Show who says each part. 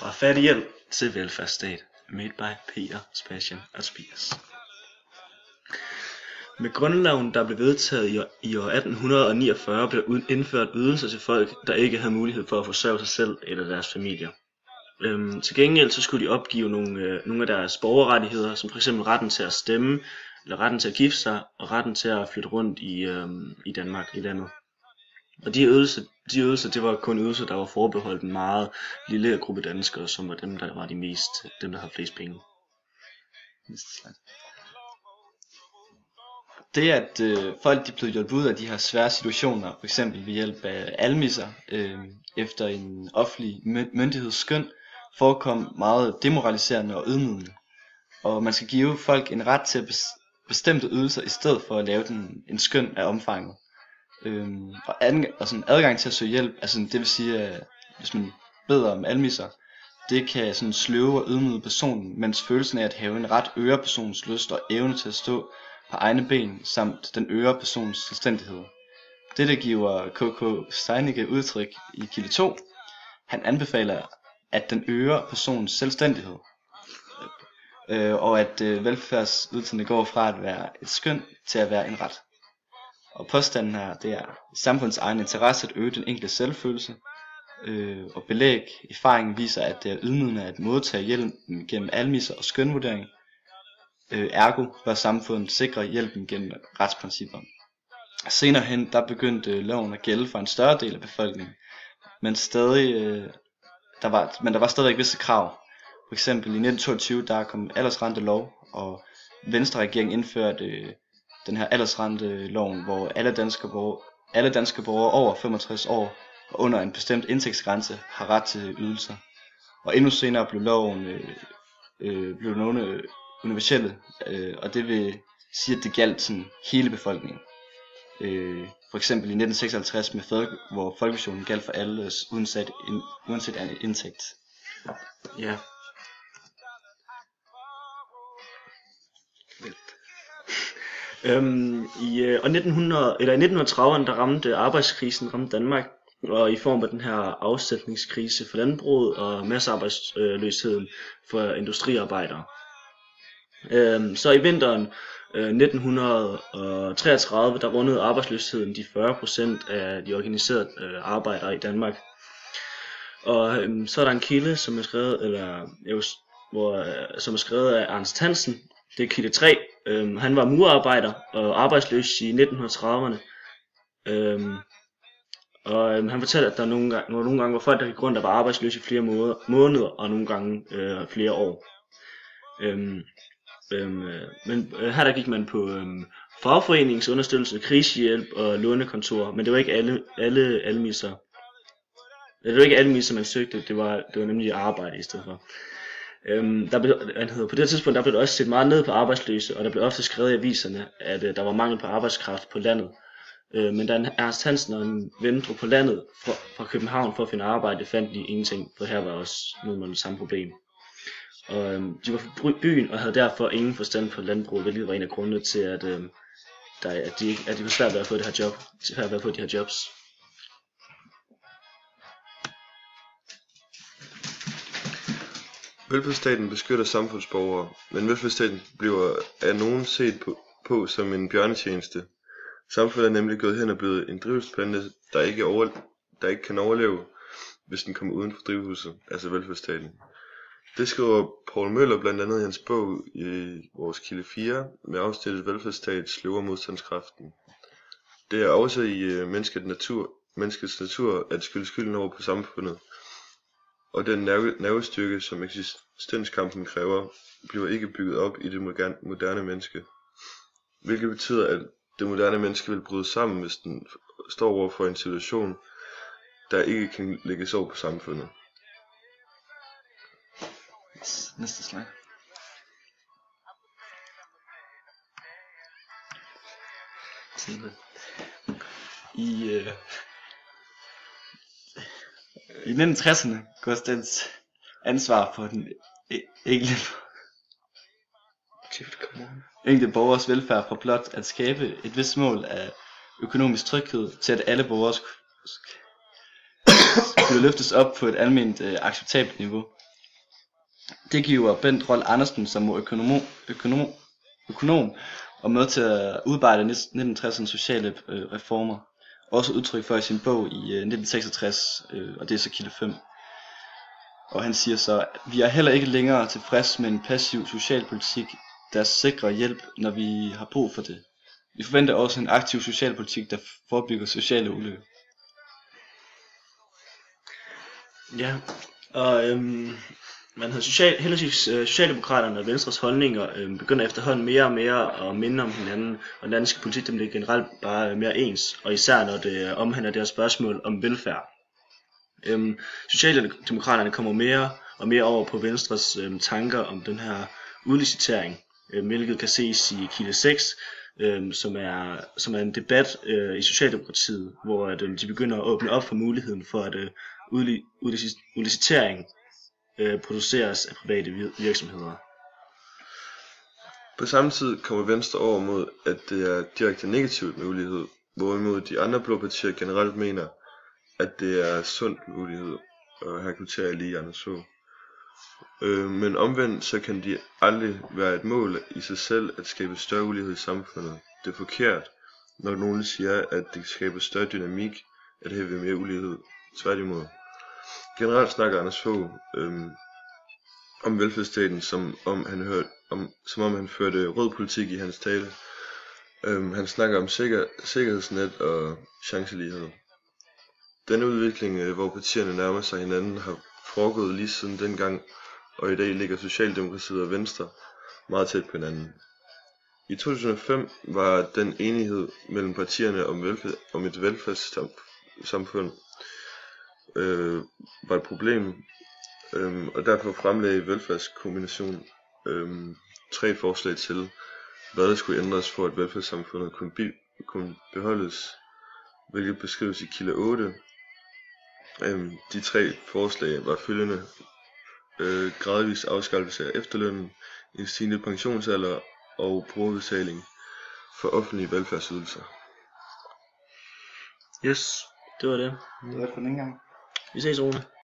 Speaker 1: Retfærdig til velfærdsstat. Made by Peter, Sebastian og Tobias. Med grundloven, der blev vedtaget i år 1849, blev indført ydelser til folk, der ikke havde mulighed for at forsørge sig selv eller deres familier. Til gengæld så skulle de opgive nogle af deres borgerrettigheder, som f.eks. retten til at stemme, eller retten til at gifte sig, og retten til at flytte rundt i Danmark, i landet. Og de ydelser, det var kun ydelser, der var forbeholdt en meget lille gruppe danskere, som var dem, der var dem, der havde flest penge.
Speaker 2: Det at folk de blev hjulpet ud af de her svære situationer, for eksempel ved hjælp af almisser, efter en offentlig myndigheds skøn, forekom meget demoraliserende og ydmygende. Og man skal give folk en ret til bestemte ydelser, i stedet for at lave en skøn af omfanget. Og sådan adgang til at søge hjælp, altså det vil sige, at hvis man beder om almisser, det kan sådan sløve og ydmyge personen, mens følelsen af at have en ret øger personens lyst og evne til at stå på egne ben, samt den øger personens selvstændighed. Dette giver K.K. Steinicke udtryk i kilde 2. Han anbefaler, at den øger personens selvstændighed, og at velfærdsydelserne går fra at være et skøn til at være en ret. Og påstanden her, det er samfundets egen interesse at øge den enkelte selvfølelse, og belæg erfaringen viser, at det er ydmygende at modtage hjælp gennem almisser og skønvurdering. Ergo bør samfundet sikre hjælpen gennem retsprincipper. Senere hen der begyndte loven at gælde for en større del af befolkningen, men der var stadig visse krav. For eksempel i 1922 der kom aldersrentelov, og Venstre-regeringen indførte den her aldersrenteloven, hvor alle danske borgere over 65 år og under en bestemt indtægtsgrænse har ret til ydelser. Og endnu senere blev loven universelle, og det vil sige, at det galt sådan hele befolkningen. For eksempel i 1956 hvor folkepensionen galt for alle uanset indtægt.
Speaker 1: Ja. I 1930'erne der ramte arbejdskrisen Danmark, og i form af den her afsætningskrise for landbruget og massearbejdsløsheden for industriarbejdere. Så i vinteren 1933 der rundede arbejdsløsheden de 40% af de organiserede arbejdere i Danmark. Og så er der en kilde, som er skrevet af Ernst Hansen. Det er kilde 3. Han var murarbejder og arbejdsløs i 1930'erne. Og han fortæller, at der nogle gange var folk, der gik rundt og var arbejdsløse i flere måneder og nogle gange flere år. Men her der gik man på fagforeningsunderstøttelse, krisehjælp og lånekontor, men det var ikke alle almisser. Det var ikke alle misser, man søgte, det var nemlig arbejde i stedet for. På det tidspunkt der blev der også set meget ned på arbejdsløse, og der blev ofte skrevet i aviserne, at der var mangel på arbejdskraft på landet. Men da Ernst Hansen og en ven drog på landet fra København for at finde arbejde, fandt de ingenting, for her var også noget med det samme problem. Og de var fra byen og havde derfor ingen forstand på landbrug, hvilket var en af grundene til, at de var svært ved at få det her job, svært ved at få de her jobs.
Speaker 3: Velfærdsstaten beskytter samfundsborgere, men velfærdsstaten bliver af nogen set på som en bjørnetjeneste. Samfundet er nemlig gået hen og blevet en drivhusplante, der ikke kan overleve, hvis den kommer uden for drivhuset, altså velfærdsstaten. Det skriver Poul Møller blandt andet i hans bog i vores kilde 4 med afsnittet Velfærdsstat sløver modstandskraften. Det er også i menneskets natur at skylde skylden over på samfundet, og den nervestyrke, som eksistenskampen kræver, bliver ikke bygget op i det moderne menneske. Hvilket betyder, at det moderne menneske vil bryde sammen, hvis den står over for en situation, der ikke kan lægges over på samfundet.
Speaker 2: Næste slide. I 1960'erne går statens ansvar for den enkelte borgers velfærd for blot at skabe et vist mål af økonomisk tryghed til, at alle borgere skulle løftes op på et almindeligt acceptabelt niveau. Det giver Bent Rold Andersen, som var økonom og med til at udarbejde 1960'ernes sociale reformer, også udtryk for i sin bog i 1966, og det er så kilde 5. Og han siger så, vi er heller ikke længere tilfreds med en passiv socialpolitik, der sikrer hjælp, når vi har brug for det. Vi forventer også en aktiv socialpolitik, der forebygger sociale ulykker.
Speaker 1: Ja, og man havde heldigvis Socialdemokraterne og Venstres holdninger begynder efterhånden mere og mere at minde om hinanden, og den danske politik den bliver generelt bare mere ens, og især når det omhandler deres spørgsmål om velfærd. Socialdemokraterne kommer mere og mere over på Venstres tanker om den her udlicitering, hvilket kan ses i kilde 6, som er en debat i Socialdemokratiet, hvor de begynder at åbne op for muligheden for at udlicitering produceres af private virksomheder.
Speaker 3: På samme tid kommer Venstre over mod, at det er direkte negativt med ulighed, hvorimod de andre blå partier generelt mener, at det er sundt med ulighed, og her kvitterer jeg lige Anders Fogh. Men omvendt så kan de aldrig være et mål i sig selv at skabe større ulighed i samfundet. Det er forkert, når nogen siger, at det skaber større dynamik at hæve mere ulighed. Tværtimod. Generelt snakker Anders Fogh om velfærdsstaten, som om han førte rød politik i hans tale. Han snakker om sikkerhedsnet og chancelighed. Denne udvikling, hvor partierne nærmer sig hinanden, har foregået lige siden dengang, og i dag ligger Socialdemokratiet og Venstre meget tæt på hinanden. I 2005 var den enighed mellem partierne om et velfærdssamfund var et problem, og derfor fremlagde Velfærdskommissionen 3 forslag til, hvad der skulle ændres for at velfærdssamfundet kunne beholdes, hvilket beskrives i kilde 8. De 3 forslag var følgende: gradvis afskaffelse af efterlønnen, en stigende pensionsalder og brugerbetaling for offentlige velfærdsydelser.
Speaker 1: Yes, det var det.
Speaker 2: Det var for den gang.
Speaker 1: Vi ses, Rune.